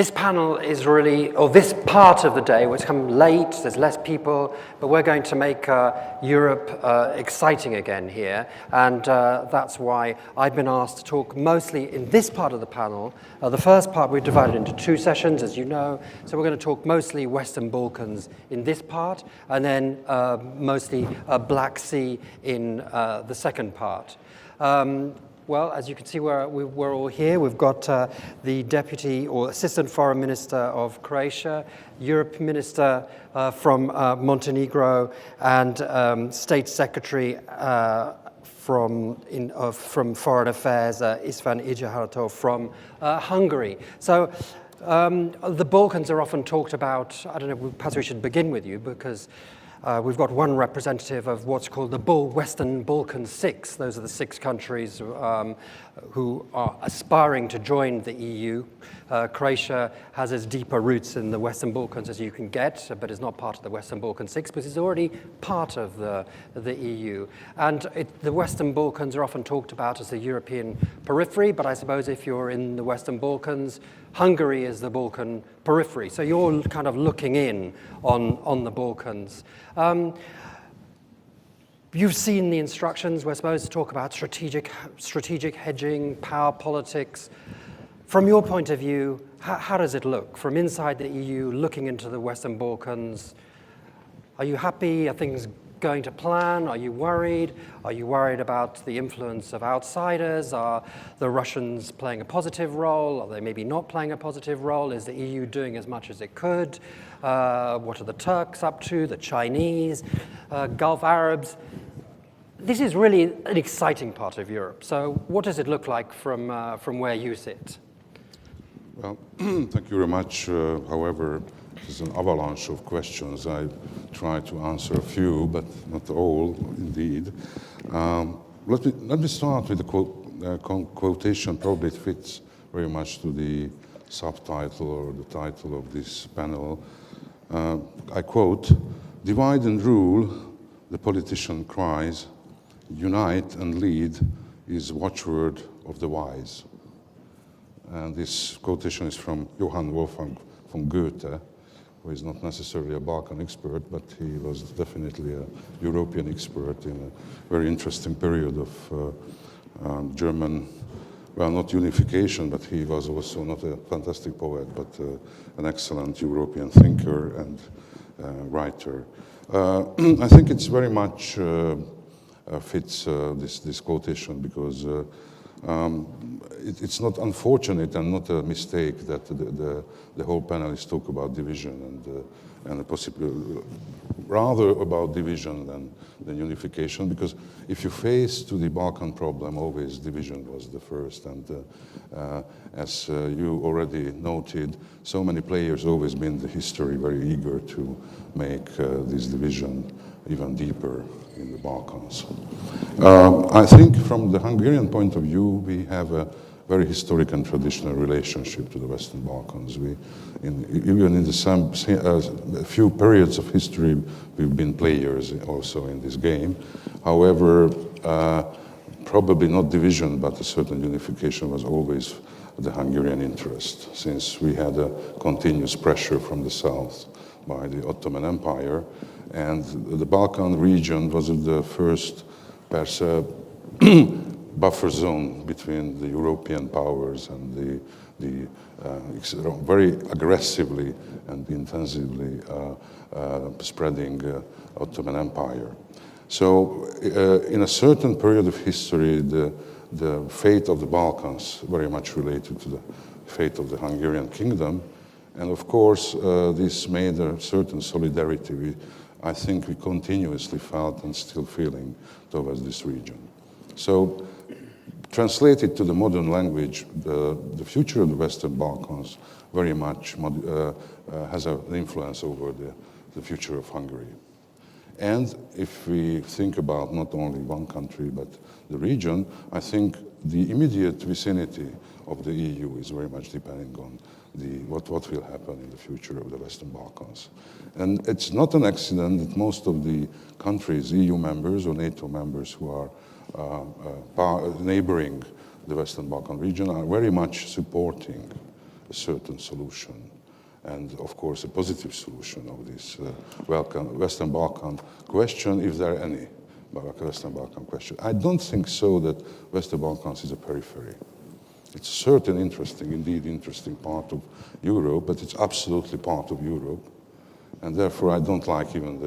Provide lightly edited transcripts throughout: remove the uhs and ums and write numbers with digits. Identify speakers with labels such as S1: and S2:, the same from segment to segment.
S1: This panel is really, or this part of the day, it's come late, there's less people, but we're going to make Europe exciting again here. And that's why I've been asked to talk mostly in this part of the panel. The first part we divided into two sessions, as you know. So we're going to talk mostly Western Balkans in this part, and then mostly Black Sea in the second part. Well, as you can see, we're all here. We've got the Deputy or Assistant Foreign Minister of Croatia, Europe Minister from Montenegro, and State Secretary from Foreign Affairs, István Ijártó from Hungary. So the Balkans are often talked about. I don't know, perhaps we should begin with you, because we've got one representative of what's called the Western Balkan Six. Those are the 6 countries who are aspiring to join the EU. Croatia has as deeper roots in the Western Balkans as you can get, but is not part of the Western Balkan Six, but is already part of the EU. And the Western Balkans are often talked about as the European periphery, but I suppose if you're in the Western Balkans, Hungary is the Balkan periphery. So you're kind of looking in on the Balkans. You've seen the instructions. We're supposed to talk about strategic hedging, power politics. From your point of view, how does it look? From inside the EU, looking into the Western Balkans, are you happy? Are things going to plan? Are you worried? Are you worried about the influence of outsiders? Are the Russians playing a positive role? Are they maybe not playing a positive role? Is the EU doing as much as it could? What are the Turks up to? The Chinese? Gulf Arabs? This is really an exciting part of Europe. So what does it look like from where you sit?
S2: Well, thank you very much. However, there's an avalanche of questions. I try to answer a few, but not all, indeed. Let me start with a quotation. Probably it fits very much to the subtitle or the title of this panel. I quote, "Divide and rule, the politician cries. Unite and lead is watchword of the wise." And this quotation is from Johann Wolfgang von Goethe, who is not necessarily a Balkan expert, but he was definitely a European expert in a very interesting period of German, well, not unification, but he was also not a fantastic poet, but an excellent European thinker and writer. I think it's very much fits this quotation, because it's not unfortunate and not a mistake that the whole panelists talk about division and possibly rather about division than unification, because if you face to the Balkan problem, always division was the first. And as you already noted, so many players always been in the history very eager to make this division even deeper in the Balkans. I think from the Hungarian point of view, we have a very historic and traditional relationship to the Western Balkans. Even in the few periods of history, we've been players also in this game. However, probably not division, but a certain unification was always the Hungarian interest, since we had a continuous pressure from the south by the Ottoman Empire. And the Balkan region was the first, perhaps, buffer zone between the European powers and the very aggressively and intensively spreading Ottoman Empire. So in a certain period of history, the fate of the Balkans very much related to the fate of the Hungarian kingdom. And of course, this made a certain solidarity I think we continuously felt and still feeling towards this region. So, translated to the modern language, the future of the Western Balkans very much has an influence over the future of Hungary. And if we think about not only one country, but the region, I think the immediate vicinity of the EU is very much depending on what will happen in the future of the Western Balkans. And it's not an accident that most of the countries, EU members or NATO members who are neighboring the Western Balkan region are very much supporting a certain solution, and of course a positive solution of this Western Balkan question, if there are any Western Balkan question. I don't think so that Western Balkans is a periphery. It's a certain indeed interesting part of Europe, but it's absolutely part of Europe. And therefore, I don't like even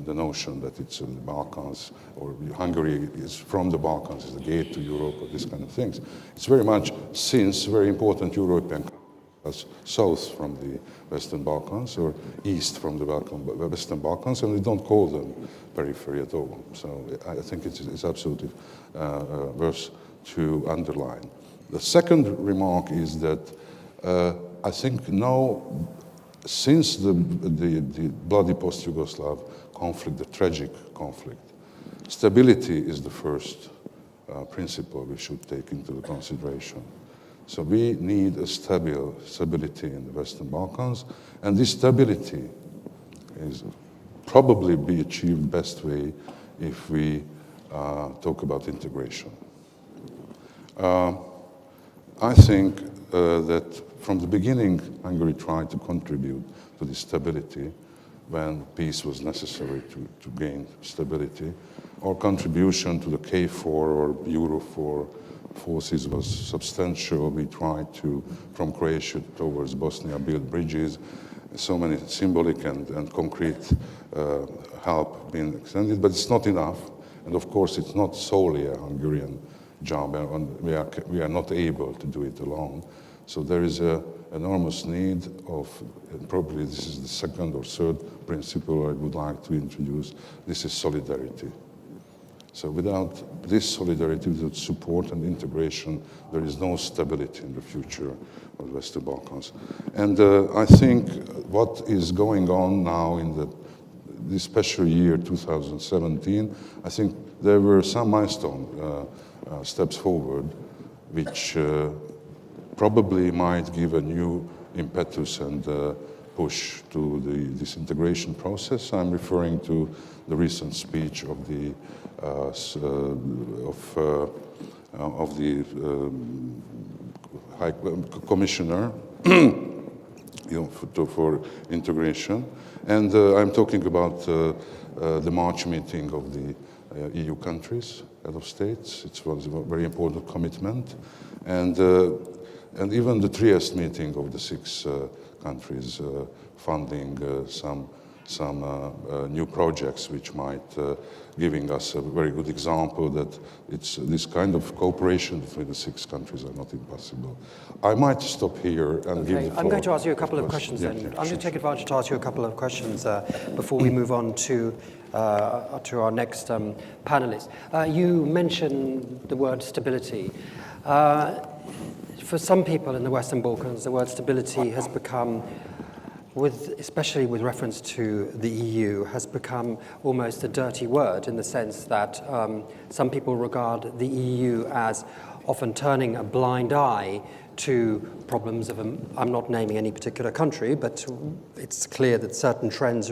S2: the notion that it's the Balkans, or Hungary is from the Balkans, is the gate to Europe, or these kind of things. It's very much, since very important European countries, south from the Western Balkans, or east from the Western Balkans, and we don't call them periphery at all. So I think it's absolutely worth to underline. The second remark is that I think now, since the bloody post-Yugoslav conflict, the tragic conflict, stability is the first principle we should take into the consideration. So we need a stability in the Western Balkans, and this stability is probably be achieved best way if we talk about integration. I think that from the beginning, Hungary tried to contribute to this stability when peace was necessary to gain stability. Our contribution to the KFOR or Euro4 forces was substantial. We tried to, from Croatia towards Bosnia, build bridges. So many symbolic and concrete help being extended, but it's not enough. And of course, it's not solely a Hungarian job, and we are not able to do it alone. So there is an enormous need of, and probably this is the second or third principle I would like to introduce, this is solidarity. So without this solidarity, without support and integration, there is no stability in the future of the Western Balkans. And I think what is going on now in this special year, 2017, I think there were some milestone steps forward, which probably might give a new impetus and push to this integration process. I'm referring to the recent speech of the High Commissioner for integration, and I'm talking about the March meeting of the EU countries, head of states. It was a very important commitment, and even the Trieste meeting of the 6 countries funding some new projects, which might giving us a very good example that it's this kind of cooperation between the 6 countries are not impossible. I might stop here and give the floor.
S1: I'm going to ask you a couple of questions then.
S2: Yeah,
S1: I'm going to take advantage to ask you a couple of questions before we move on to our next panelist. You mentioned the word stability. For some people in the Western Balkans, the word stability has become, especially with reference to the EU, has become almost a dirty word, in the sense that some people regard the EU as often turning a blind eye to problems of, I'm not naming any particular country, but it's clear that certain trends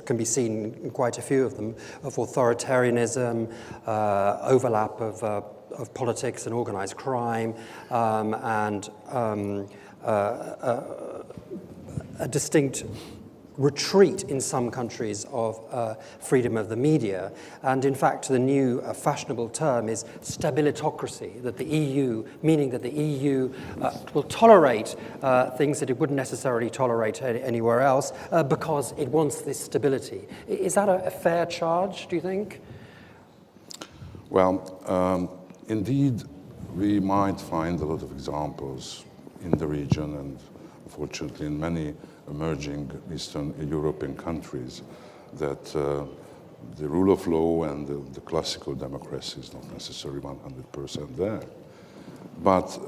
S1: can be seen in quite a few of them, of authoritarianism, overlap of politics and organized crime, and a distinct retreat in some countries of freedom of the media. And in fact, the new fashionable term is stabilitocracy, that the EU, meaning that the EU will tolerate things that it wouldn't necessarily tolerate anywhere else because it wants this stability. Is that a fair charge, do you think?
S2: Well, indeed, we might find a lot of examples in the region, and unfortunately in many emerging Eastern European countries, that the rule of law and the classical democracy is not necessarily 100% there. But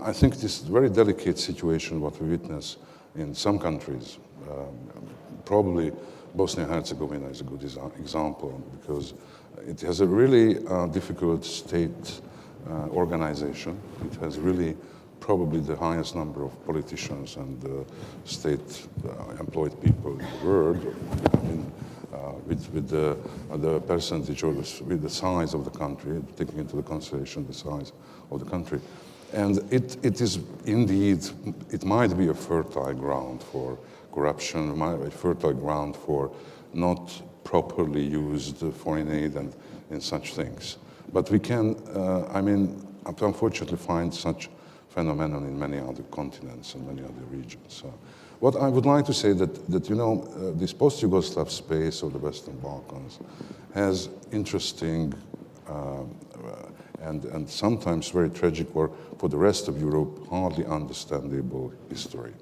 S2: I think this very delicate situation, what we witness in some countries, probably Bosnia-Herzegovina is a good example, because it has a really difficult state organization. It has really probably the highest number of politicians and state employed people in the world. I mean, with the percentage or with the size of the country, taking into the consideration the size of the country. And it is indeed, it might be a fertile ground for corruption, it might be a fertile ground for not properly used foreign aid and such things. But we can, unfortunately find such phenomenon in many other continents and many other regions. What I would like to say that this post-Yugoslav space of the Western Balkans has interesting and sometimes very tragic, or for the rest of Europe, hardly understandable history.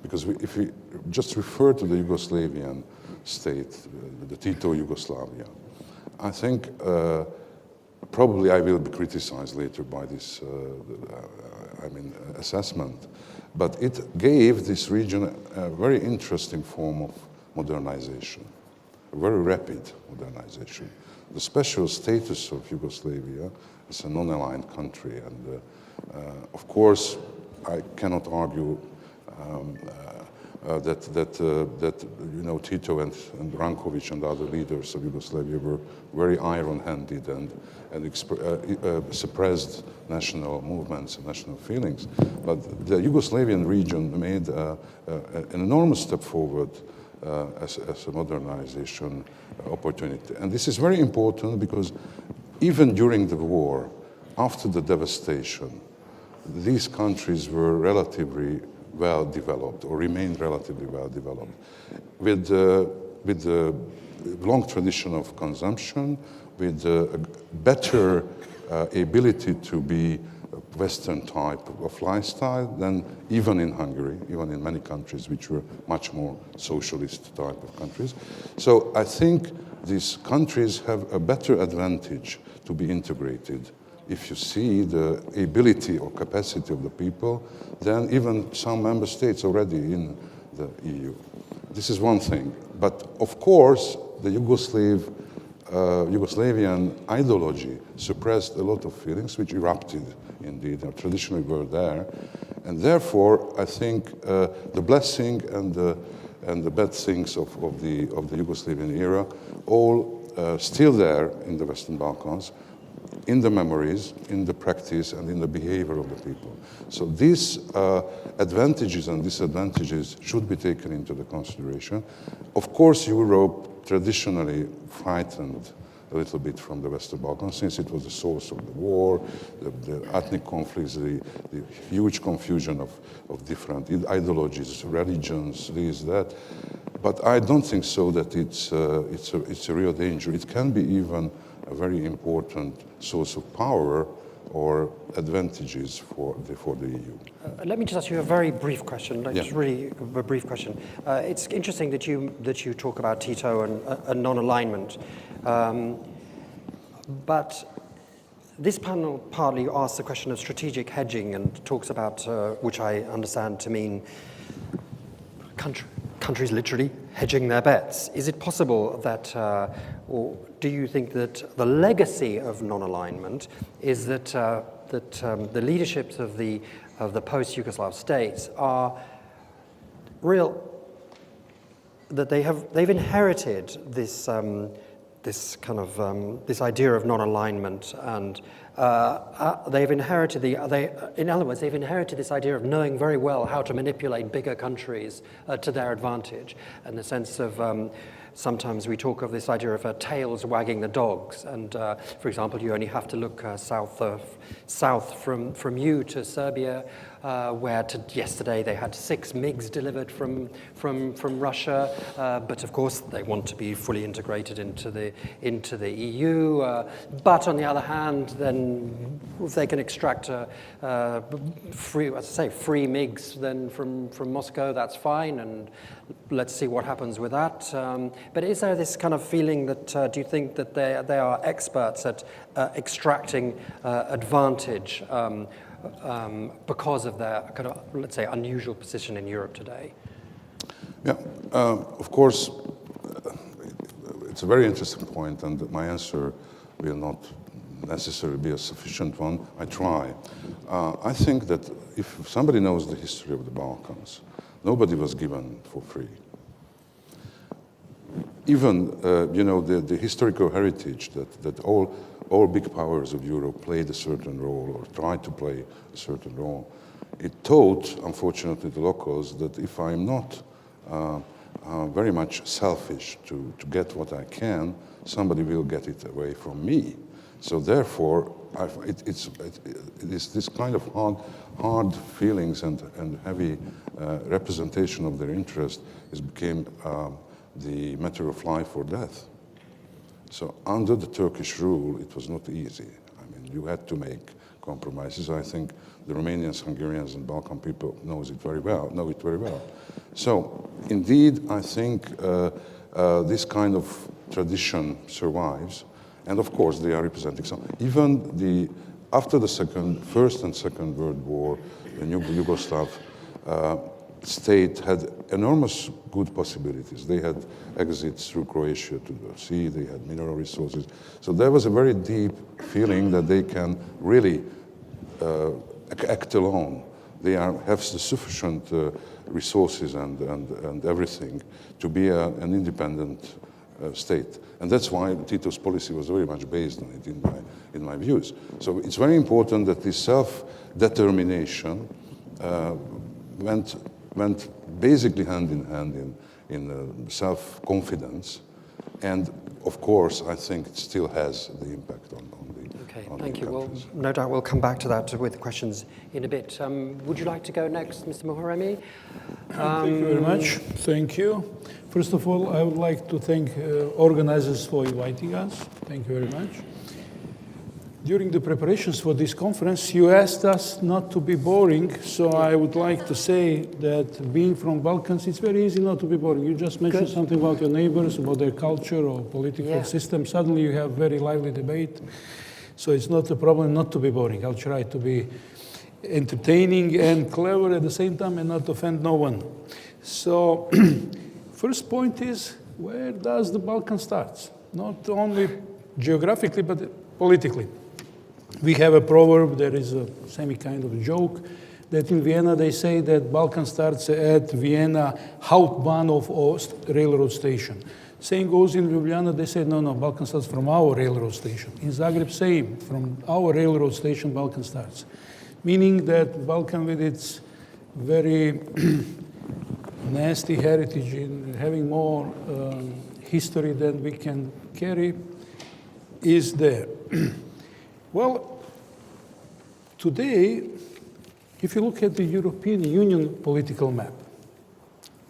S2: Because if we just refer to the Yugoslavian state, the Tito Yugoslavia, I think probably I will be criticized later by this assessment, but it gave this region a very interesting form of modernization, a very rapid modernization. The special status of Yugoslavia as a non-aligned country, and of course, I cannot argue that Tito and Ranković and other leaders of Yugoslavia were very iron-handed and suppressed national movements and national feelings. But the Yugoslavian region made an enormous step forward as a modernization opportunity. And this is very important because even during the war, after the devastation, these countries were relatively well developed, or remained relatively well developed, with the long tradition of consumption, with a better ability to be a Western type of lifestyle than even in Hungary, even in many countries which were much more socialist type of countries. So I think these countries have a better advantage to be integrated if you see the ability or capacity of the people than even some member states already in the EU. This is one thing. But of course, the Yugoslavian ideology suppressed a lot of feelings which erupted indeed, and traditionally were there. And therefore, I think the blessing and the bad things of the Yugoslavian era, all still there in the Western Balkans, in the memories, in the practice, and in the behavior of the people. So these advantages and disadvantages should be taken into the consideration. Of course, Europe traditionally frightened a little bit from the Western Balkans, since it was the source of the war, the ethnic conflicts, the huge confusion of different ideologies, religions, this, that. But I don't think so that it's a real danger. It can be even a very important source of power or advantages for the EU.
S1: Let me just ask you a very brief question, just really a brief question. It's interesting that you talk about Tito and non-alignment, but this panel partly asks the question of strategic hedging and talks about, which I understand to mean countries literally hedging their bets. Is it possible that, or do you think that the legacy of non-alignment is that the leaderships of the post-Yugoslav states are that they've inherited this this idea of non-alignment, and they've inherited in other words, they've inherited this idea of knowing very well how to manipulate bigger countries to their advantage, in the sense of sometimes we talk of this idea of tails wagging the dogs, and for example, you only have to look south from you to Serbia, where yesterday they had 6 MiGs delivered from Russia, but of course they want to be fully integrated into the EU. But on the other hand, then if they can extract free MiGs then from Moscow, that's fine, and let's see what happens with that. But is there this kind of feeling that do you think that they are experts at extracting advantage because of their kind of, let's say, unusual position in Europe today?
S2: Yeah, of course, it's a very interesting point, and my answer will not necessarily be a sufficient one. I try. I think that if somebody knows the history of the Balkans, nobody was given for free. even the historical heritage that all big powers of Europe played a certain role or tried to play a certain role, it taught, unfortunately, the locals that if I'm not very much selfish to get what I can, somebody will get it away from me. So therefore, it is this kind of hard feelings and heavy representation of their interest became the matter of life or death. So under the Turkish rule, it was not easy. I mean, you had to make compromises. I think the Romanians, Hungarians, and Balkan people know it very well. So indeed, I think this kind of tradition survives. And of course, they are representing some. Even after the First and Second World War, the new Yugoslav state had enormous good possibilities. They had exits through Croatia to the sea, they had mineral resources. So there was a very deep feeling that they can really act alone. They have the sufficient resources and everything to be an independent state. And that's why Tito's policy was very much based on it in my views. So it's very important that this self-determination went basically hand in hand in self-confidence. And of course, I think it still has the impact on
S1: Okay,
S2: on
S1: thank
S2: the
S1: you. Well,
S2: countries.
S1: no doubt we'll come back to that with questions in a bit. Would you like to go next, Mr. Mohoremi?
S3: Thank you very much. Thank you. First of all, I would like to thank organizers for inviting us. Thank you very much. During the preparations for this conference, you asked us not to be boring, so I would like to say that being from Balkans, it's very easy not to be boring. You just mentioned something about your neighbors, about their culture or political system. Suddenly you have very lively debate. So it's not a problem not to be boring. I'll try to be entertaining and clever at the same time and not offend no one. So first point is, where does the Balkan start? Not only geographically, but politically. We have a proverb, there is a semi-kind of a joke, that in Vienna they say that Balkan starts at Vienna Hauptbahnhof of Ost railroad station. Same goes in Ljubljana, they say, no, Balkan starts from our railroad station. In Zagreb, same, from our railroad station, Balkan starts. Meaning that Balkan, with its very nasty heritage in having more history than we can carry, is there. Well, today, if you look at the European Union political map,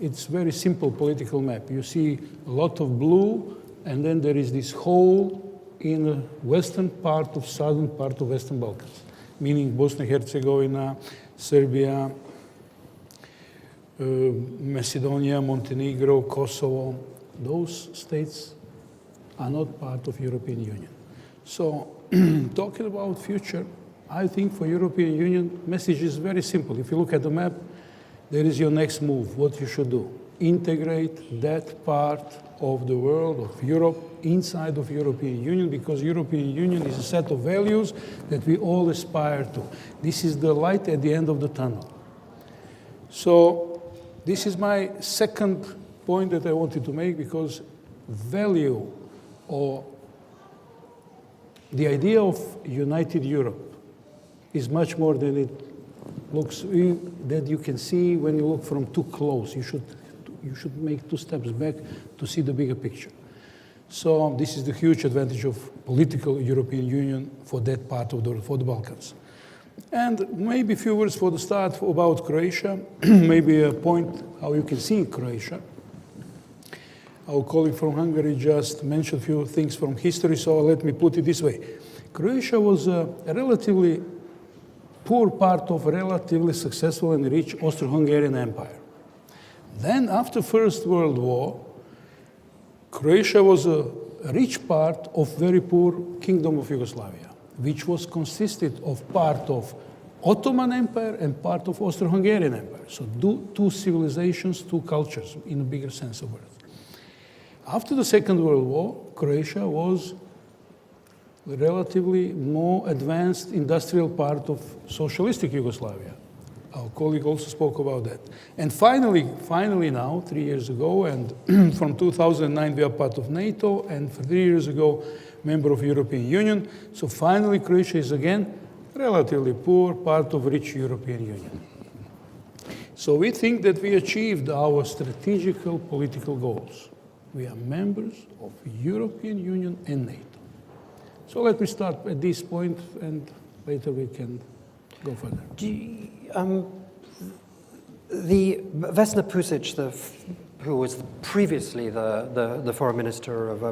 S3: it's very simple political map. You see a lot of blue, and then there is this hole in the western part of southern part of Western Balkans, meaning Bosnia and Herzegovina, Serbia, Macedonia, Montenegro, Kosovo. Those states are not part of European Union. So talking about future, I think for European Union, message is very simple. If you look at the map, there is your next move, what you should do. Integrate that part of the world, of Europe, inside of European Union, because European Union is a set of values that we all aspire to. This is the light at the end of the tunnel. So this is my second point that I wanted to make, because value or the idea of united Europe is much more than it looks, that you can see when you look from too close. You should make 2 steps back to see the bigger picture. So this is the huge advantage of political European Union for that part of for the Balkans. And maybe a few words for the start about Croatia, maybe a point how you can see Croatia. Our colleague from Hungary just mentioned a few things from history, so let me put it this way. Croatia was a relatively poor part of a relatively successful and rich Austro-Hungarian Empire. Then, after First World War, Croatia was a rich part of very poor Kingdom of Yugoslavia, which was consisted of part of Ottoman Empire and part of Austro-Hungarian Empire. So two civilizations, 2 cultures, in a bigger sense of words. After the Second World War, Croatia was relatively more advanced industrial part of socialistic Yugoslavia. Our colleague also spoke about that. And finally now, 3 years ago, and from 2009 we are part of NATO, and for 3 years ago, member of European Union. So finally Croatia is again relatively poor, part of rich European Union. So we think that we achieved our strategical political goals. We are members of European Union and NATO. So let me start at this point, and later we can go further.
S1: The Vesna Pusic, who was previously the foreign minister of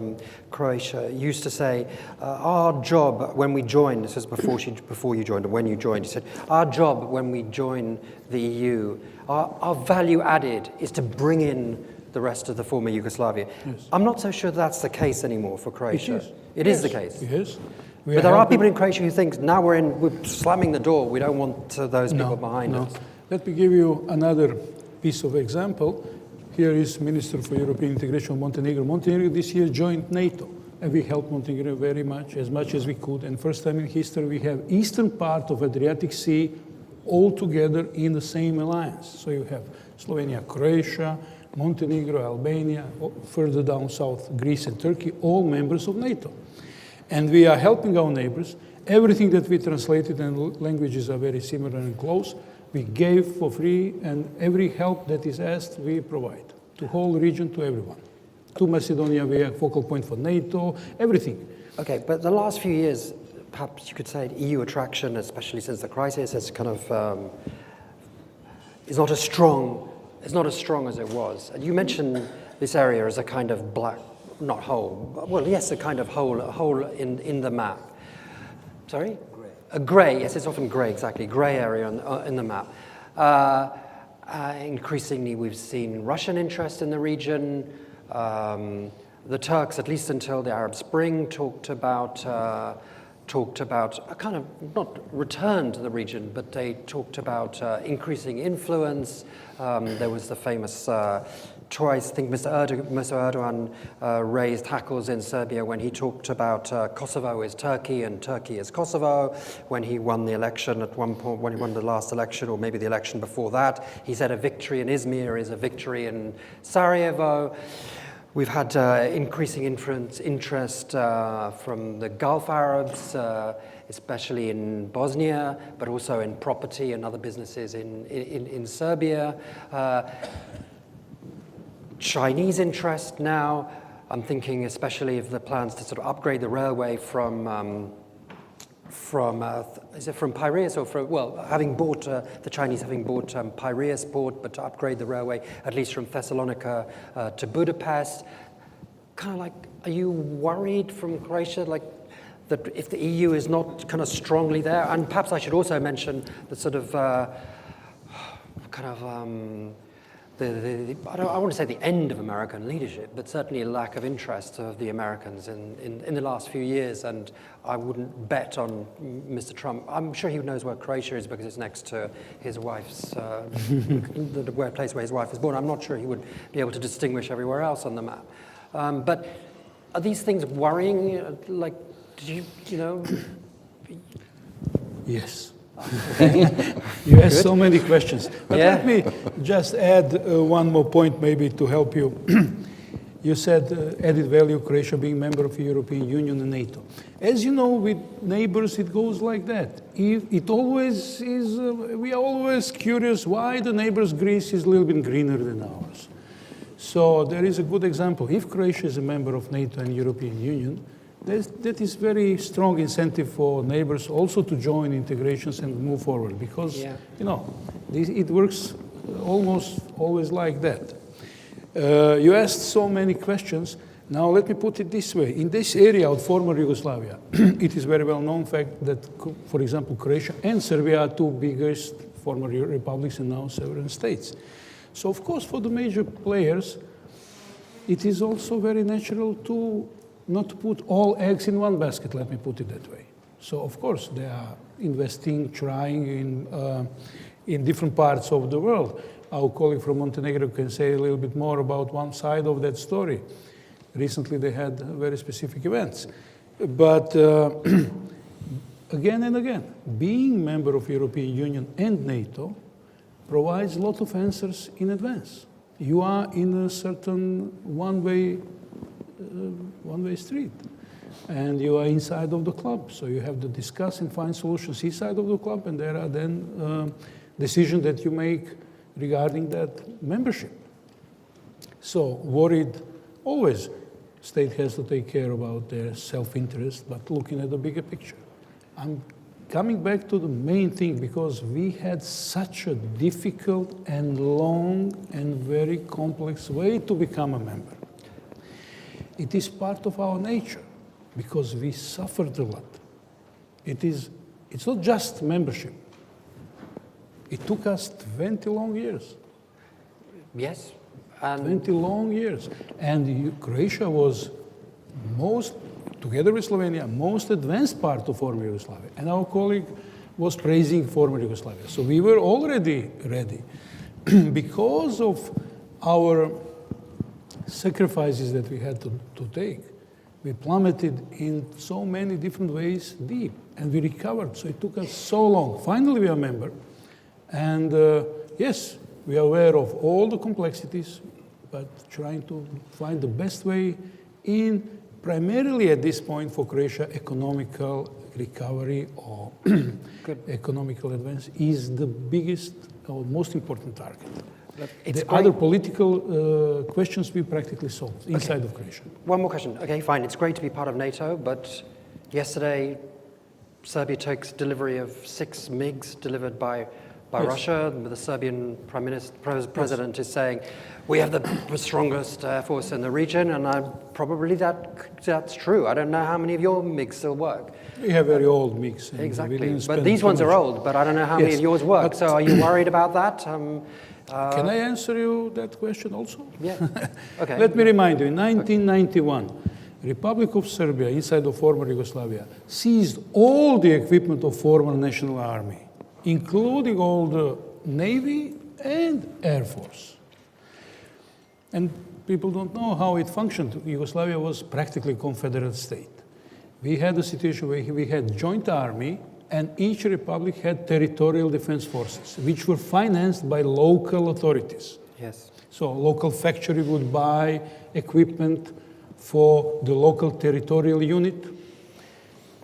S1: Croatia, used to say, our job when we joined, this is before you joined, or when you joined, he said, our job when we join the EU, our value added is to bring in the rest of the former Yugoslavia.
S3: Yes.
S1: I'm not so sure that's the case anymore for Croatia. It is the case.
S3: Yes.
S1: But there are people in Croatia who think now we're slamming the door. We don't want those people behind us.
S3: Let me give you another piece of example. Here is Minister for European Integration of Montenegro. Montenegro this year joined NATO, and we helped Montenegro very much as we could. And first time in history, we have eastern part of Adriatic Sea all together in the same alliance. So you have Slovenia, Croatia, Montenegro, Albania, further down south, Greece and Turkey, all members of NATO. And we are helping our neighbors. Everything that we translated, and languages are very similar and close, we gave for free, and every help that is asked, we provide to whole region, to everyone. To Macedonia, we are focal point for NATO, everything.
S1: Okay, but the last few years, perhaps you could say EU attraction, especially since the crisis, has kind of is not as strong. It's not as strong as it was. And you mentioned this area as a kind of black, not hole. Well, yes, a kind of hole in the map. Sorry? A grey, yes, it's often grey, exactly, grey area in the map. Increasingly, we've seen Russian interest in the region. The Turks, at least until the Arab Spring, talked about a kind of, not return to the region, but they talked about increasing influence. There was the famous choice, I think Mr. Erdogan raised hackles in Serbia when he talked about Kosovo is Turkey and Turkey is Kosovo. When he won the election at one point, when he won the last election, or maybe the election before that, he said a victory in Izmir is a victory in Sarajevo. We've had increasing interest from the Gulf Arabs, especially in Bosnia, but also in property and other businesses in Serbia. Chinese interest now. I'm thinking especially of the plans to sort of upgrade the railway from is it from Piraeus or from, well, having bought, the Chinese having bought Piraeus port, but to upgrade the railway, at least from Thessalonica to Budapest. Kind of like, are you worried from Croatia, like, that if the EU is not kind of strongly there? And perhaps I should also mention the sort of, I don't want to say the end of American leadership, but certainly a lack of interest of the Americans in the last few years. And I wouldn't bet on Mr. Trump. I'm sure he knows where Croatia is because it's next to his wife's, the place where his wife was born. I'm not sure he would be able to distinguish everywhere else on the map. But are these things worrying? Like, did you know?
S3: Yes. You asked so many questions. But let me just add one more point maybe to help you. You said added value, Croatia being member of the European Union and NATO. As you know, with neighbors, it goes like that. It always is, we are always curious why the neighbor's Greece is a little bit greener than ours. So there is a good example. If Croatia is a member of NATO and European Union, that is very strong incentive for neighbors also to join integrations and move forward because, you know, it works almost always like that. You asked so many questions. Now let me put it this way. In this area of former Yugoslavia, it is very well known fact that, for example, Croatia and Serbia are two biggest former republics and now sovereign states. So of course for the major players, it is also very natural to not to put all eggs in one basket, let me put it that way. So of course they are investing, trying in different parts of the world. Our colleague from Montenegro can say a little bit more about one side of that story. Recently they had very specific events. But again and again, being member of European Union and NATO provides a lot of answers in advance. You are in a certain one-way street, and you are inside of the club. So you have to discuss and find solutions inside of the club, and there are then decisions that you make regarding that membership. So worried, always, state has to take care about their self-interest, but looking at the bigger picture. I'm coming back to the main thing, because we had such a difficult and long and very complex way to become a member. It is part of our nature, because we suffered a lot. It's not just membership. It took us 20 long years.
S1: Yes.
S3: 20 long years. And Croatia was together with Slovenia, most advanced part of former Yugoslavia. And our colleague was praising former Yugoslavia. So we were already ready. Because of our sacrifices that we had to take, we plummeted in so many different ways deep, and we recovered. So it took us so long. Finally, we are a member. And yes, we are aware of all the complexities, but trying to find the best way in primarily at this point for Croatia, economical recovery or economical advance is the biggest or most important target. Other political questions we practically solved inside of Croatia.
S1: One more question. Okay, fine. It's great to be part of NATO, but yesterday Serbia takes delivery of 6 MiGs delivered by Russia. The Serbian president is saying, we have the strongest air force in the region, and probably that's true. I don't know how many of your MiGs still work.
S3: We have very old MiGs.
S1: Exactly, but these ones are old, but I don't know how many of yours work. So are you worried about that?
S3: Can I answer you that question also?
S1: Yeah, okay.
S3: Let me remind you, in 1991, Republic of Serbia, inside of former Yugoslavia, seized all the equipment of former National Army, including all the Navy and Air Force. And people don't know how it functioned. Yugoslavia was practically a confederate state. We had a situation where we had joint army, and each republic had territorial defense forces, which were financed by local authorities.
S1: Yes.
S3: So a local factory would buy equipment for the local territorial unit.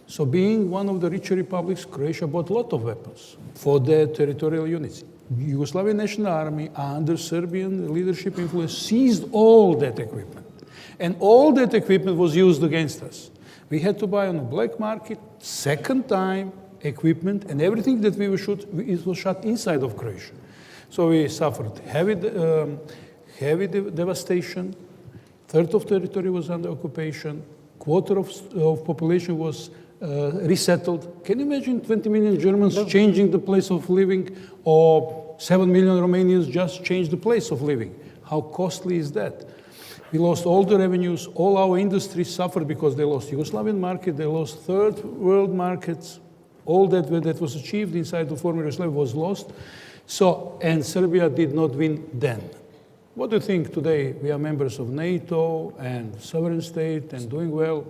S3: So being one of the richer republics, Croatia bought a lot of weapons for their territorial units. Yugoslavian National Army, under Serbian leadership influence, seized all that equipment. And all that equipment was used against us. We had to buy on the black market, second time, equipment, and everything that we were it was shot inside of Croatia. So we suffered heavy devastation. Third of territory was under occupation. Quarter of population was resettled. Can you imagine 20 million Germans changing the place of living, or 7 million Romanians just changed the place of living? How costly is that? We lost all the revenues. All our industries suffered because they lost Yugoslavian market, they lost third world markets. All that was achieved inside the former Yugoslavia was lost. So, and Serbia did not win then. What do you think today? We are members of NATO and sovereign state and doing well.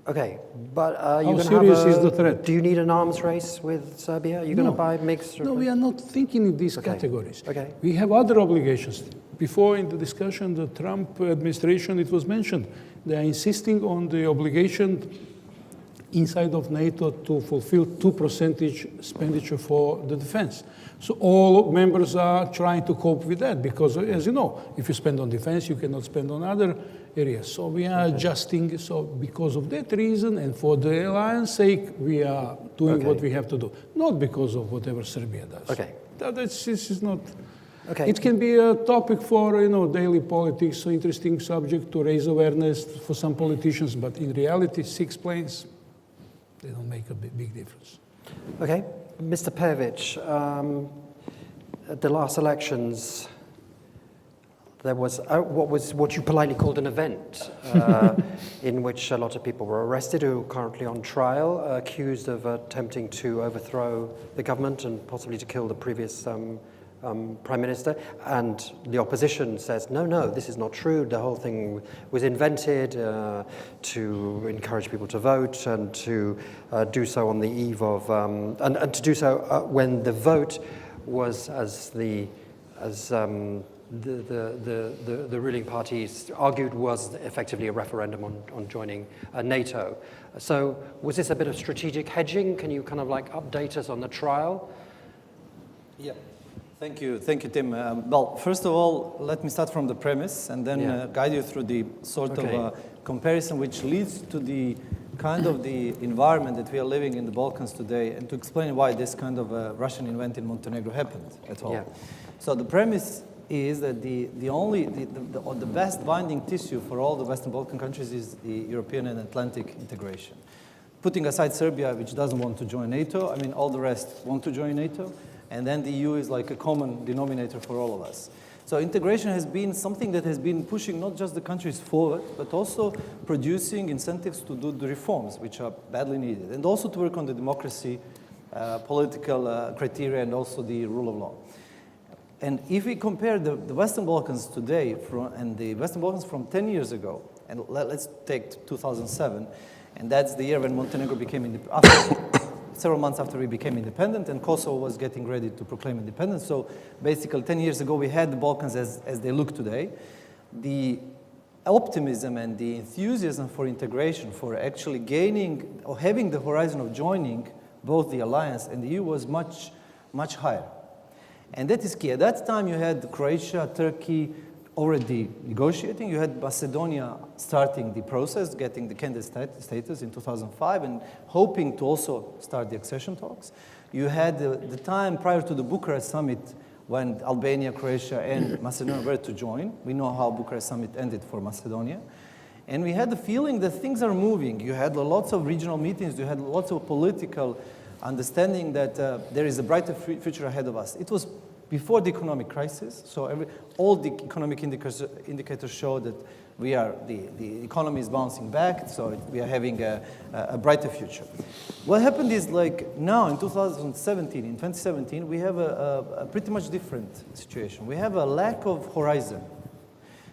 S1: Okay, but
S3: how serious is the threat?
S1: Do you need an arms race with Serbia? Are you going to buy MiGs?
S3: No, we are not thinking in these categories.
S1: Okay.
S3: We have other obligations. Before in the discussion, the Trump administration, it was mentioned, they are insisting on the obligation inside of NATO to fulfill 2% expenditure for the defense. So all members are trying to cope with that because, as you know, if you spend on defense, you cannot spend on other areas. So we are adjusting. So because of that reason and for the alliance sake, we are doing what we have to do. Not because of whatever Serbia does.
S1: Okay.
S3: This is not...
S1: Okay.
S3: It can be a topic for daily politics, so interesting subject to raise awareness for some politicians, but in reality, 6 planes, they don't make a big difference.
S1: Okay. Mr. Pejović, at the last elections, there was what you politely called an event in which a lot of people were arrested who are currently on trial, accused of attempting to overthrow the government and possibly to kill the previous Prime Minister, and the opposition says, no, this is not true. The whole thing was invented to encourage people to vote and to do so on the eve of, and to do so when the vote was, as the ruling parties argued, was effectively a referendum on joining NATO. So was this a bit of strategic hedging? Can you kind of like update us on the trial?
S4: Yeah. Thank you, Tim. Well, first of all, let me start from the premise and then guide you through the sort of comparison which leads to the kind of the environment that we are living in the Balkans today, and to explain why this kind of Russian event in Montenegro happened at all. Yeah. So the premise is that the best binding tissue for all the Western Balkan countries is the European and Atlantic integration. Putting aside Serbia, which doesn't want to join NATO, I mean, all the rest want to join NATO. And then the EU is like a common denominator for all of us. So integration has been something that has been pushing not just the countries forward, but also producing incentives to do the reforms, which are badly needed, and also to work on the democracy, political criteria, and also the rule of law. And if we compare the Western Balkans today and the Western Balkans from 10 years ago, and let's take 2007, and that's the year when Montenegro became independent. Several months after we became independent, and Kosovo was getting ready to proclaim independence. So basically 10 years ago, we had the Balkans as they look today. The optimism and the enthusiasm for integration, for actually gaining or having the horizon of joining both the alliance and the EU was much, much higher. And that is key. At that time, you had Croatia, Turkey already negotiating. You had Macedonia starting the process, getting the candidate status in 2005, and hoping to also start the accession talks. You had the time prior to the Bucharest summit when Albania, Croatia, and Macedonia were to join. We know how Bucharest summit ended for Macedonia. And we had the feeling that things are moving. You had lots of regional meetings. You had lots of political understanding that there is a brighter future ahead of us. It was before the economic crisis, so all the economic indicators show that the economy is bouncing back, so we are having a brighter future. What happened is, like now in 2017, we have a pretty much different situation. We have a lack of horizon.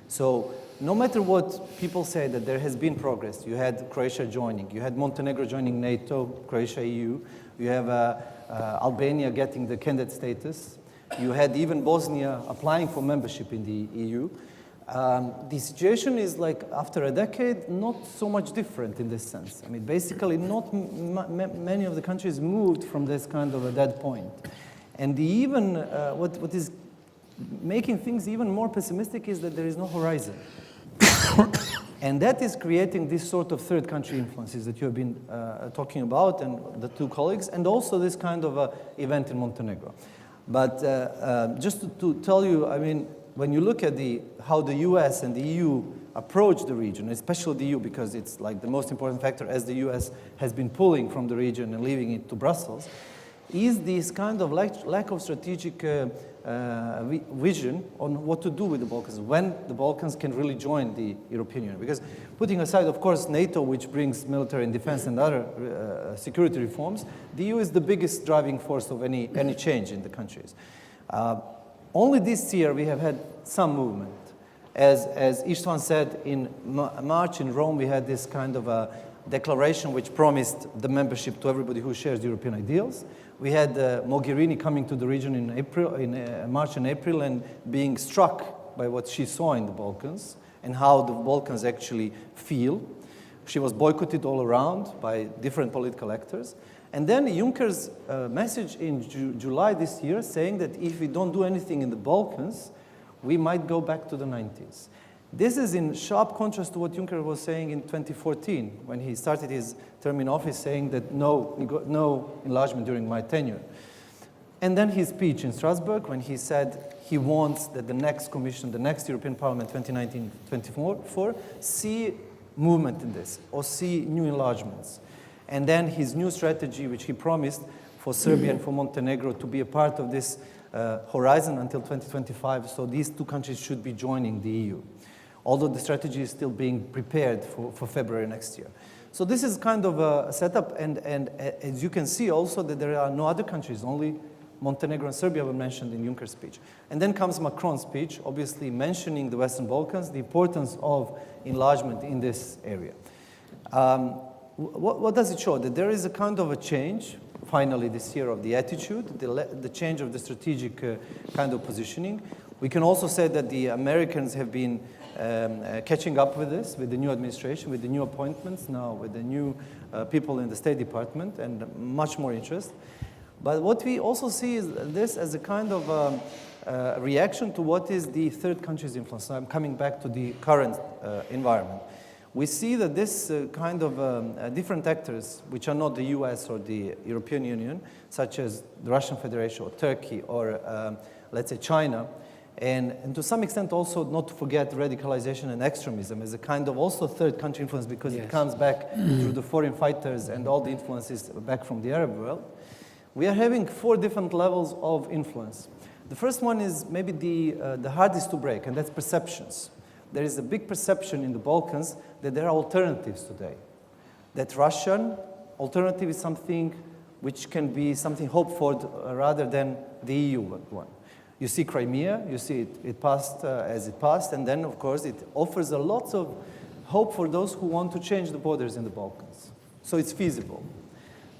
S4: So no matter what people say that there has been progress, you had Croatia joining, you had Montenegro joining NATO, Croatia EU, you have Albania getting the candidate status, you had even Bosnia applying for membership in the EU. The situation is, like, after a decade, not so much different in this sense. I mean, basically, not many of the countries moved from this kind of a dead point. And what is making things even more pessimistic is that there is no horizon. And that is creating this sort of third country influences that you have been talking about, and the two colleagues, and also this kind of event in Montenegro. But just to tell you, I mean, when you look at how the US and the EU approach the region, especially the EU, because it's like the most important factor, as the US has been pulling from the region and leaving it to Brussels, is this kind of lack of strategic vision on what to do with the Balkans, when the Balkans can really join the European Union. Because putting aside, of course, NATO, which brings military and defense and other security reforms, the EU is the biggest driving force of any change in the countries. Only this year we have had some movement. As Istvan said, in March in Rome, we had this kind of a declaration which promised the membership to everybody who shares European ideals. We had Mogherini coming to the region in March and April, and being struck by what she saw in the Balkans and how the Balkans actually feel. She was boycotted all around by different political actors. And then Juncker's message in July this year saying that if we don't do anything in the Balkans, we might go back to the 90s. This is in sharp contrast to what Juncker was saying in 2014, when he started his term in office, saying that no enlargement during my tenure. And then his speech in Strasbourg, when he said he wants that the next Commission, the next European Parliament, 2019-24, see movement in this, or see new enlargements. And then his new strategy, which he promised for Serbia and for Montenegro to be a part of this horizon until 2025, so these two countries should be joining the EU. Although the strategy is still being prepared for February next year. So this is kind of a setup, and as you can see also that there are no other countries, only Montenegro and Serbia were mentioned in Juncker's speech. And then comes Macron's speech, obviously mentioning the Western Balkans, the importance of enlargement in this area. What does it show? That there is a kind of a change, finally this year of the attitude, the change of the strategic kind of positioning. We can also say that the Americans have been catching up with this, with the new administration, with the new appointments, now with the new people in the State Department, and much more interest. But what we also see is this as a kind of reaction to what is the third country's influence. So I'm coming back to the current environment. We see that this kind of different actors, which are not the US or the European Union, such as the Russian Federation or Turkey or, let's say, China, and to some extent also not to forget radicalization and extremism as a kind of also third country influence, because it comes back through the foreign fighters and all the influences back from the Arab world. We are having 4 different levels of influence. The first one is maybe the hardest to break, and that's perceptions. There is a big perception in the Balkans that there are alternatives today. That Russian alternative is something which can be something hoped for rather than the EU one. You see Crimea, you see it passed as it passed, and then, of course, it offers a lot of hope for those who want to change the borders in the Balkans. So it's feasible.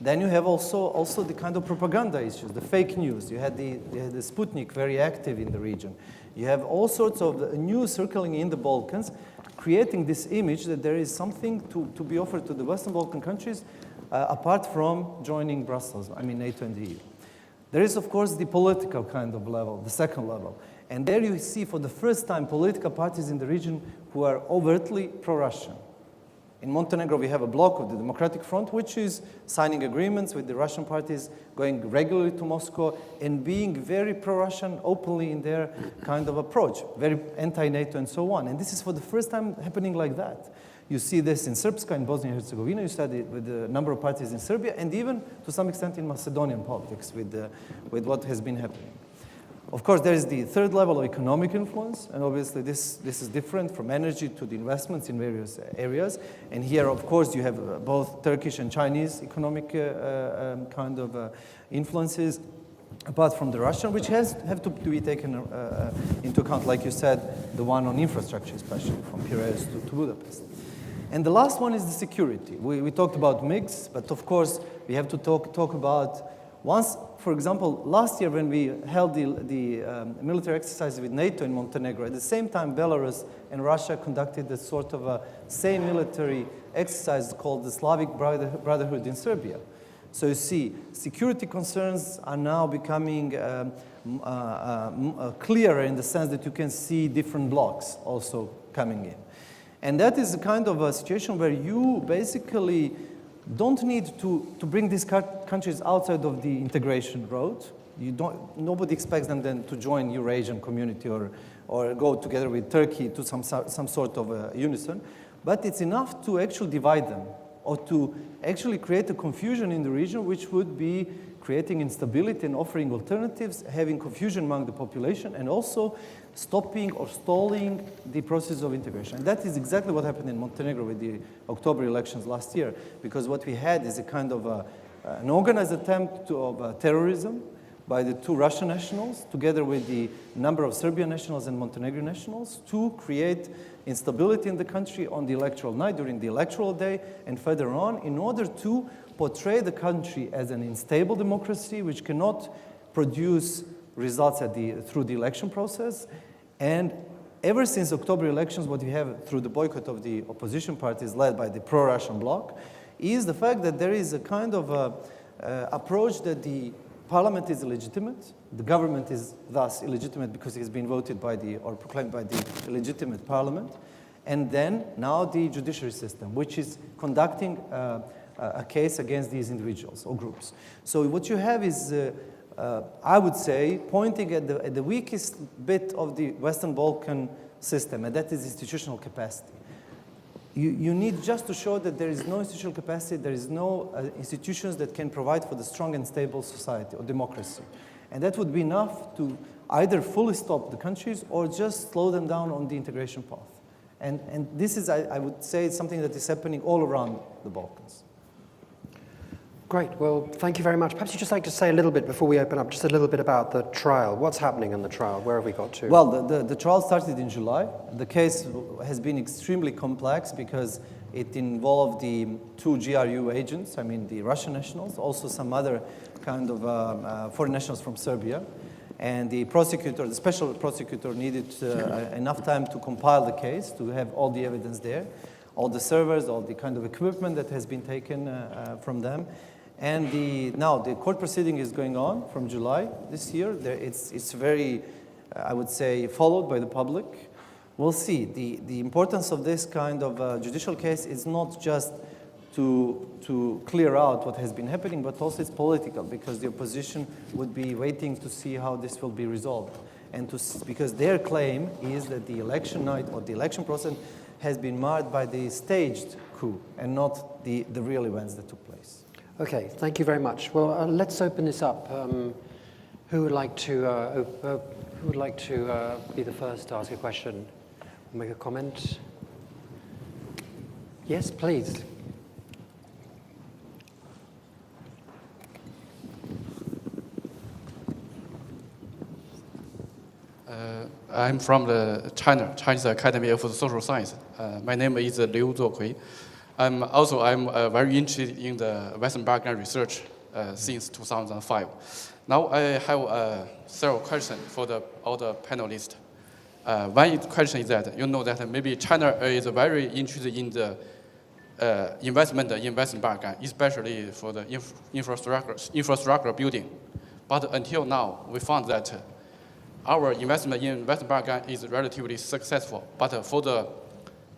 S4: Then you have also the kind of propaganda issues, the fake news. You had the Sputnik very active in the region. You have all sorts of news circling in the Balkans, creating this image that there is something to be offered to the Western Balkan countries apart from joining Brussels, I mean NATO and the EU. There is, of course, the political kind of level, the second level. And there you see for the first time political parties in the region who are overtly pro-Russian. In Montenegro, we have a bloc of the Democratic Front, which is signing agreements with the Russian parties, going regularly to Moscow, and being very pro-Russian openly in their kind of approach, very anti-NATO and so on. And this is for the first time happening like that. You see this in Srpska, in Bosnia and Herzegovina, you study it with a number of parties in Serbia, and even to some extent in Macedonian politics with what has been happening. Of course, there is the third level of economic influence, and obviously this is different from energy to the investments in various areas. And here, of course, you have both Turkish and Chinese economic kind of influences, apart from the Russian, which have to be taken into account, like you said, the one on infrastructure, especially from Piraeus to Budapest. And the last one is the security. We talked about MIGs, but of course, we have to talk about once, for example, last year when we held the military exercise with NATO in Montenegro, at the same time Belarus and Russia conducted a sort of a same military exercise called the Slavic Brotherhood in Serbia. So you see, security concerns are now becoming clearer in the sense that you can see different blocs also coming in. And that is a kind of a situation where you basically don't need to bring these countries outside of the integration road. Nobody expects them then to join Eurasian community or go together with Turkey to some sort of unison. But it's enough to actually divide them or to actually create a confusion in the region, which would be creating instability and offering alternatives, having confusion among the population, and also stopping or stalling the process of integration. And that is exactly what happened in Montenegro with the October elections last year, because what we had is a kind of an organized attempt of terrorism by the 2 Russian nationals, together with the number of Serbian nationals and Montenegrin nationals, to create instability in the country on the electoral night, during the electoral day, and further on, in order to portray the country as an unstable democracy which cannot produce results through the election process. And ever since October elections, what we have through the boycott of the opposition parties led by the pro-Russian bloc is the fact that there is a kind of approach that the parliament is illegitimate, the government is thus illegitimate because it has been voted by or proclaimed by the illegitimate parliament, and then now the judiciary system, which is conducting a case against these individuals or groups. So what you have is, I would say, pointing at the weakest bit of the Western Balkan system, and that is institutional capacity. You need just to show that there is no institutional capacity, there is no institutions that can provide for the strong and stable society or democracy. And that would be enough to either fully stop the countries or just slow them down on the integration path. And this is, I would say, something that is happening all around the Balkans.
S1: Great. Well, thank you very much. Perhaps you'd just like to say a little bit before we open up, just a little bit about the trial. What's happening in the trial? Where have we got to?
S4: Well, the trial started in July. The case has been extremely complex because It involved the 2 GRU agents, I mean the Russian nationals, also some other kind of foreign nationals from Serbia. And the prosecutor, the special prosecutor, needed enough time to compile the case, to have all the evidence there, all the servers, all the kind of equipment that has been taken from them. And now the court proceeding is going on from July this year. It's very, I would say, followed by the public. We'll see. The importance of this kind of judicial case is not just to clear out what has been happening, but also it's political, because the opposition would be waiting to see how this will be resolved. And because their claim is that the election night or the election process has been marred by the staged coup and not the real events that took place.
S1: Okay, thank you very much. Well, let's open this up. Who would like to be the first to ask a question or make a comment? Yes, please.
S5: I'm from the Chinese Academy of Social Science. My name is Liu Zuokui. I'm very interested in the Western Balkan research since 2005. Now I have several questions for all the panelists. One question is that you know that maybe China is very interested in the investment in Western Balkan, especially for the infrastructure building. But until now, we found that our investment in Western Balkan is relatively successful. But for the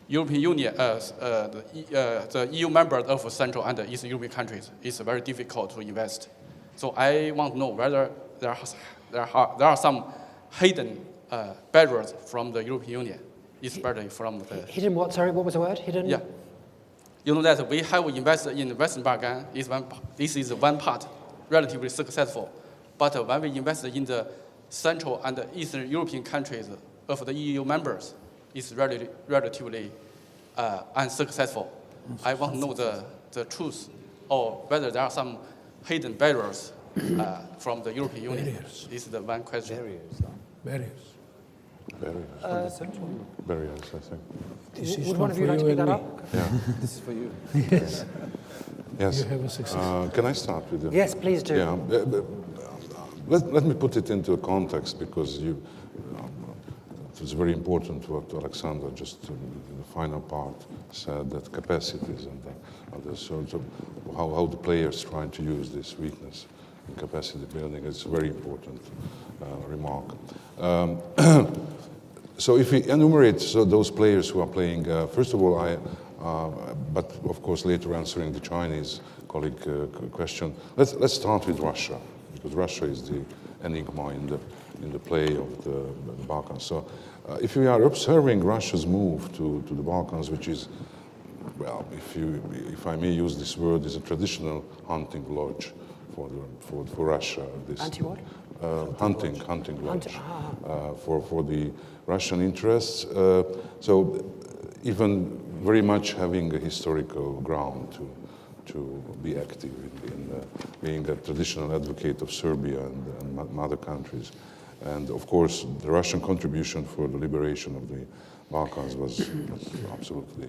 S5: European Union, the EU members of Central and East European countries, it's very difficult to invest. So I want to know whether there are some hidden barriers from the European Union, especially from the...
S1: Hidden what? Sorry, what was the word? Hidden?
S5: Yeah. You know that we have invested in Western Balkan. This is one part, relatively successful. But when we invested in the Central and Eastern European countries of the EU members, it's relatively unsuccessful. I want to know the truth, or whether there are some hidden barriers from the European Union.
S3: Barriers.
S5: This is the one question.
S3: Barriers.
S2: Barriers, I think.
S1: Would one of you like to pick that up?
S2: Yeah.
S4: This is for you.
S3: Yes.
S2: Yes.
S3: You have a success.
S2: Can I start with it?
S1: Yes, please do.
S2: Yeah. Let me put it into a context, because it was very important what Aleksandar just in the final part said, that capacities and the sort of how the players trying to use this weakness in capacity building is a very important remark. So if we enumerate those players who are playing, first of all, but of course later answering the Chinese colleague question, let's start with Russia, because Russia is the enigma in the play of the Balkans. So if we are observing Russia's move to the Balkans, which is, well, if I may use this word, is a traditional hunting lodge for Russia. This
S1: Anti-what?
S2: Hunting lodge for the Russian interests. So even very much having a historical ground to be active in being a traditional advocate of Serbia and other countries. And of course, the Russian contribution for the liberation of the Balkans was absolutely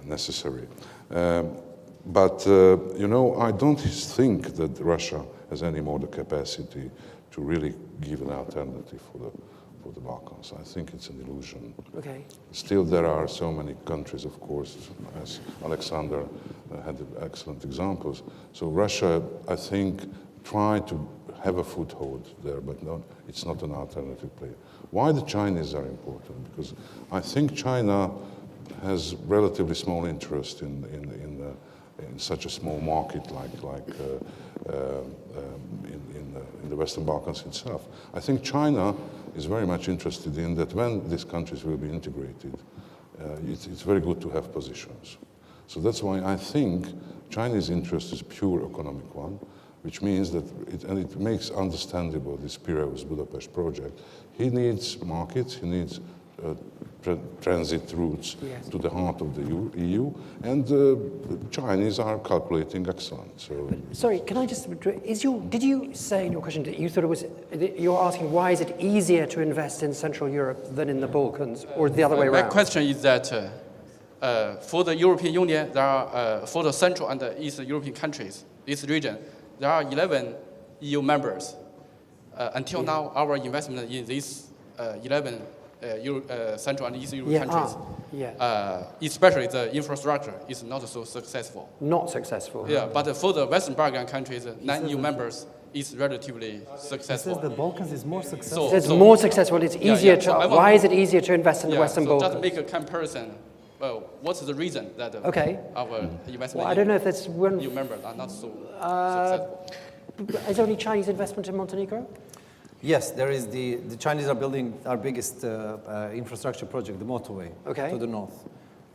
S2: necessary. But I don't think that Russia has any more the capacity to really give an alternative for the Balkans. I think it's an illusion.
S1: Okay.
S2: Still, there are so many countries, of course, as Aleksandar had excellent examples. So Russia, I think, tried to have a foothold there, but it's not an alternative player. Why the Chinese are important? Because I think China has relatively small interest in such a small market like in the Western Balkans itself. I think China is very much interested in that when these countries will be integrated, it's very good to have positions. So that's why I think Chinese interest is a pure economic one, which means that it makes understandable this Piraeus Budapest project. He needs markets, he needs transit routes to the heart of the EU, and the Chinese are calculating excellent. So,
S1: sorry, can I just, did you say in your question that you thought it was, you're asking why is it easier to invest in Central Europe than in the Balkans, or the other way around?
S5: My question is that For the European Union, there are, for the Central and the Eastern European countries, this region, there are 11 EU members. Until now, our investment in these 11 Central and Eastern European countries, especially the infrastructure, is not so successful.
S1: Not successful.
S5: Yeah, but for the Western Balkan countries, non-EU members, is relatively successful.
S4: Says the Balkans is more successful.
S1: It's more successful. It's easier
S5: so
S1: to. Why is it easier to invest in the Western
S5: so
S1: Balkans?
S5: just make a comparison. Well, what's the reason that our investment
S1: Well, I don't know if that's
S5: EU members are not so successful?
S1: Is there any Chinese investment in Montenegro?
S4: Yes, there is the Chinese are building our biggest infrastructure project, the motorway to the north.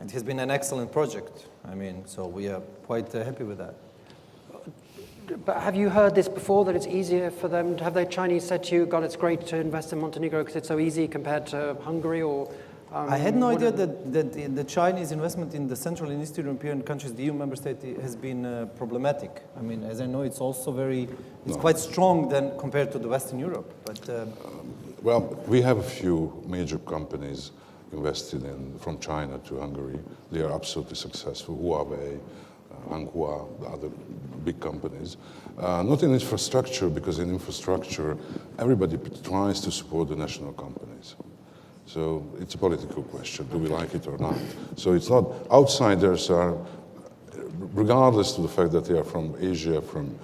S4: It has been an excellent project. I mean, so we are quite happy with that.
S1: But have you heard this before, that it's easier for them? Have the Chinese said to you, God, it's great to invest in Montenegro because it's so easy compared to Hungary? Or
S4: I had no idea that the Chinese investment in the Central and Eastern European countries, the EU member state, has been problematic. I mean, as I know, it's also quite strong then compared to the Western Europe. But
S2: well, we have a few major companies invested from China to Hungary. They are absolutely successful. Huawei, Anghua, the other big companies. Not in infrastructure, because in infrastructure, everybody tries to support the national companies. So it's a political question, do we like it or not? So it's not, outsiders are, regardless of the fact that they are from Asia, from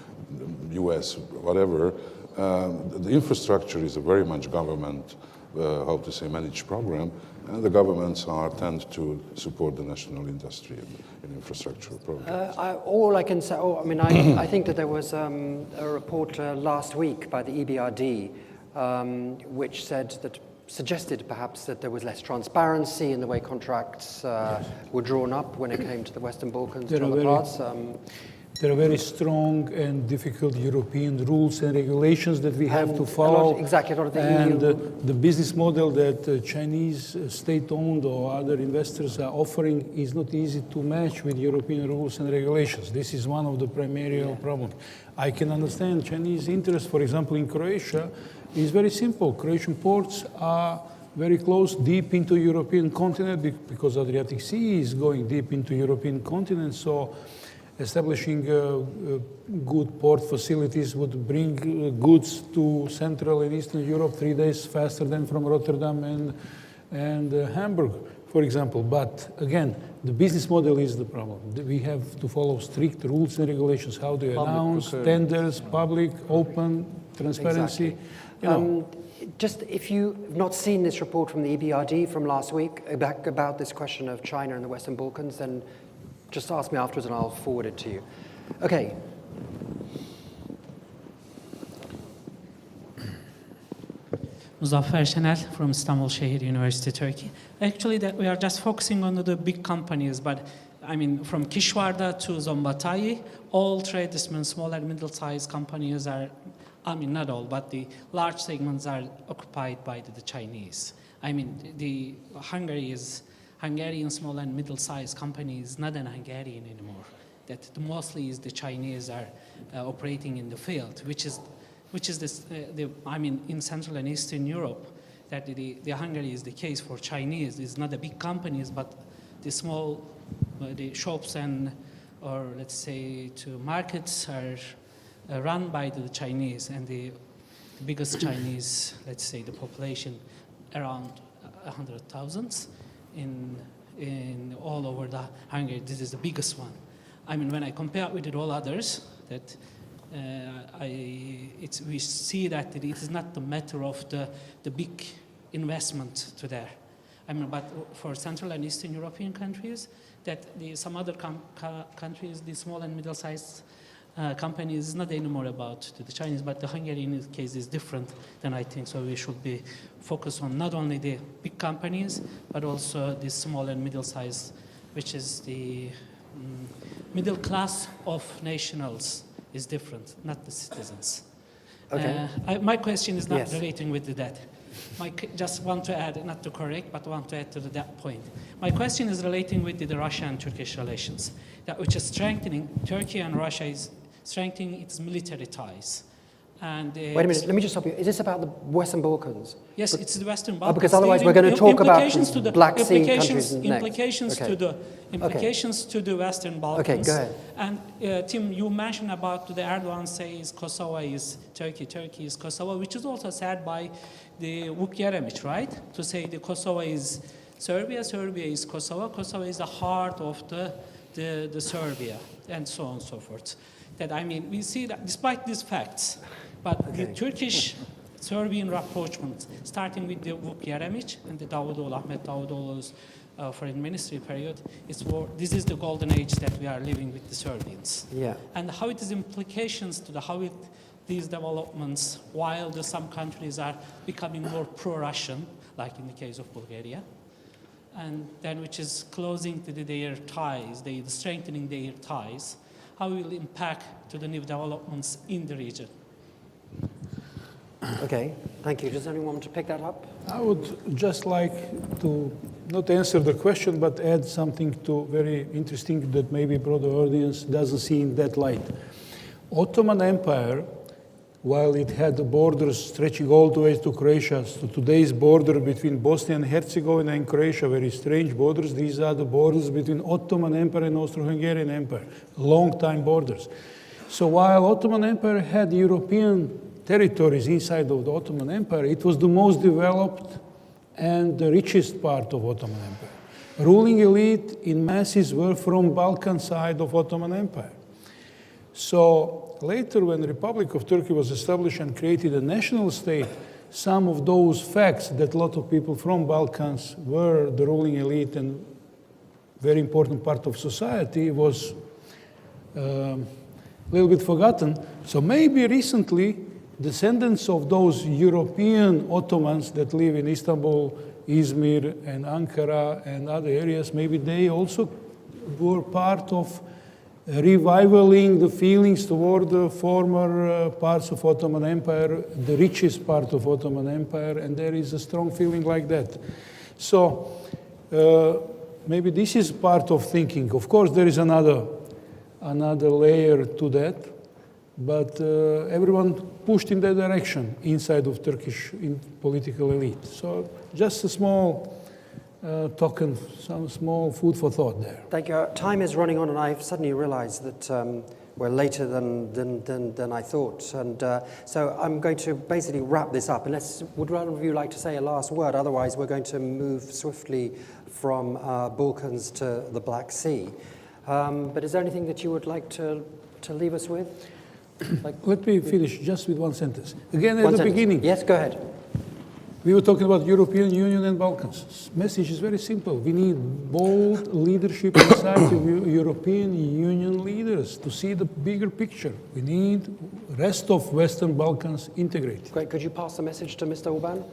S2: the US, whatever, the infrastructure is a very much government, managed program, and the governments tend to support the national industry in infrastructure projects.
S1: All I can say, I think that there was a report last week by the EBRD which suggested perhaps that there was less transparency in the way contracts were drawn up when it came to the Western Balkans and other parts.
S3: There are very strong and difficult European rules and regulations that we have to follow.
S1: Exactly, a lot of the
S3: and
S1: EU.
S3: The business model that Chinese state-owned or other investors are offering is not easy to match with European rules and regulations. This is one of the primary problems. I can understand Chinese interest, for example, in Croatia, is very simple. Croatian ports are very close, deep into European continent, because Adriatic Sea is going deep into European continent. So establishing good port facilities would bring goods to Central and Eastern Europe 3 days faster than from Rotterdam and Hamburg, for example. But again, the business model is the problem. We have to follow strict rules and regulations. How do you announce tenders, public, open, transparency?
S1: Exactly. Just if you've not seen this report from the EBRD from last week about this question of China and the Western Balkans, then just ask me afterwards and I'll forward it to you. Okay.
S6: Muzaffer Şener from Istanbul Şehir University, Turkey. Actually, we are just focusing on the big companies, but I mean, from Kishvarda to Zombatai, all tradesmen, small and middle-sized companies are, I mean, not all, but the large segments are occupied by the Chinese. I mean, the Hungarian small and middle-sized companies not an Hungarian anymore. That mostly is the Chinese are operating in the field, which is this. I mean, in Central and Eastern Europe, that the Hungary is the case for Chinese. It's not the big companies, but the small, the shops or let's say to markets are run by the Chinese, and the biggest Chinese, let's say, the population around 100,000 in all over the Hungary. This is the biggest one. I mean, when I compare it with all others, that we see that it is not the matter of the big investment to there. I mean, but for Central and Eastern European countries, that some other countries, the small and middle-sized companies, is not anymore about the Chinese, but the Hungarian case is different than I think. So we should be focused on not only the big companies, but also the small and middle-sized, which is the middle class of nationals is different, not the citizens.
S1: Okay.
S6: My question is not
S1: Yes.
S6: relating with that. Just want to add, not to correct, but want to add to that point. My question is relating with the Russia and Turkish relations, which is strengthening. Turkey and Russia is strengthening its military ties. And
S1: Wait a minute, let me just stop you. Is this about the Western Balkans?
S6: yes, it's the Western Balkans.
S1: Because otherwise we're going to talk about the Black Sea countries next.
S6: Implications
S1: Okay.
S6: implications to the Western Balkans.
S1: Okay, go ahead.
S6: And Tim, you mentioned about the Erdogan says Kosovo is Turkey, Turkey is Kosovo, which is also said by the Vuk Jeremić, right? To say the Kosovo is Serbia, Serbia is Kosovo, Kosovo is the heart of the Serbia, and so on and so forth. That I mean, we see that despite these facts, but the Turkish-Serbian rapprochement, starting with the Vuk Jeremić and the Ahmet Davutoğlu's foreign ministry period, this is the golden age that we are living with the Serbians.
S1: Yeah.
S6: And how it is implications to these developments, while some countries are becoming more pro-Russian, like in the case of Bulgaria, and then which is closing to their ties, strengthening their ties, how it will impact to the new developments in the region.
S1: Okay, thank you. Does anyone want to pick that up?
S3: I would just like to not answer the question, but add something to very interesting that maybe broader audience doesn't see in that light. Ottoman Empire, while it had the borders stretching all the way to Croatia, so today's border between Bosnia and Herzegovina and Croatia, very strange borders. These are the borders between Ottoman Empire and Austro-Hungarian Empire, long-time borders. So while Ottoman Empire had European territories inside of the Ottoman Empire, it was the most developed and the richest part of Ottoman Empire. Ruling elite in masses were from Balkan side of Ottoman Empire. So later, when the Republic of Turkey was established and created a national state, some of those facts that a lot of people from Balkans were the ruling elite and very important part of society was a little bit forgotten. So maybe recently, descendants of those European Ottomans that live in Istanbul, Izmir, and Ankara, and other areas, maybe they also were part of revivaling the feelings toward the former parts of Ottoman Empire, the richest part of Ottoman Empire, and there is a strong feeling like that. So maybe this is part of thinking. Of course, there is another layer to that, but everyone pushed in that direction inside of Turkish political elite. So just a small token, some small food for thought there.
S1: Thank you. Time is running on, and I've suddenly realized that we're later than I thought. And so I'm going to basically wrap this up. Unless, would one of you like to say a last word? Otherwise, we're going to move swiftly from Balkans to the Black Sea. But is there anything that you would like to leave us with?
S3: Let me finish just with one sentence. Again, at the beginning.
S1: Yes, go ahead.
S3: We were talking about European Union and Balkans. Message is very simple. We need bold leadership inside the European Union leaders to see the bigger picture. We need rest of Western Balkans integrated.
S1: Great. Could you pass the message to Mr. Orban?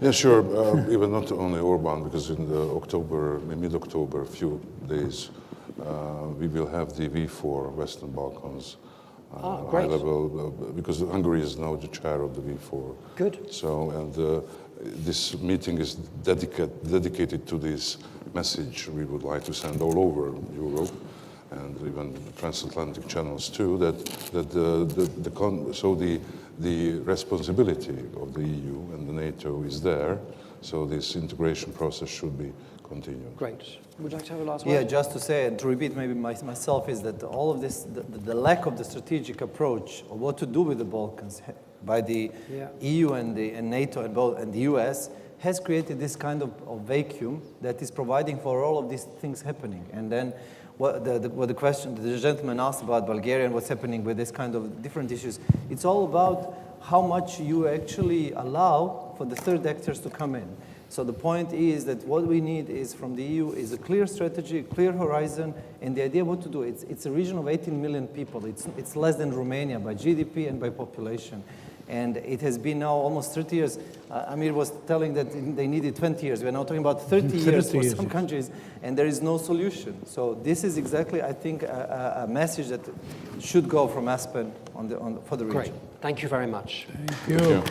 S2: Yeah, sure. Even not only Orban, because in mid-October, a few days, we will have the V4 Western Balkans high level, because Hungary is now the chair of the V4.
S1: Good.
S2: So, and this meeting is dedicated to this message we would like to send all over Europe, and even transatlantic channels too. The responsibility of the EU and the NATO is there. So this integration process should be continued.
S1: Great. Would you like to have a last word?
S4: Yeah, just to say, and to repeat maybe myself, is that all of this, the lack of the strategic approach of what to do with the Balkans by the EU and NATO and the US has created this kind of vacuum that is providing for all of these things happening. And then what the question the gentleman asked about Bulgaria and what's happening with this kind of different issues, it's all about how much you actually allow for the third actors to come in. So the point is that what we need is from the EU is a clear strategy, a clear horizon, and the idea what to do. It's a region of 18 million people. It's less than Romania by GDP and by population. And it has been now almost 30 years. Amir was telling that they needed 20 years. We're now talking about 30 years for some countries, and there is no solution. So this is exactly, I think, a message that should go from Aspen for the region.
S1: Great. Thank you very much.
S3: Thank you.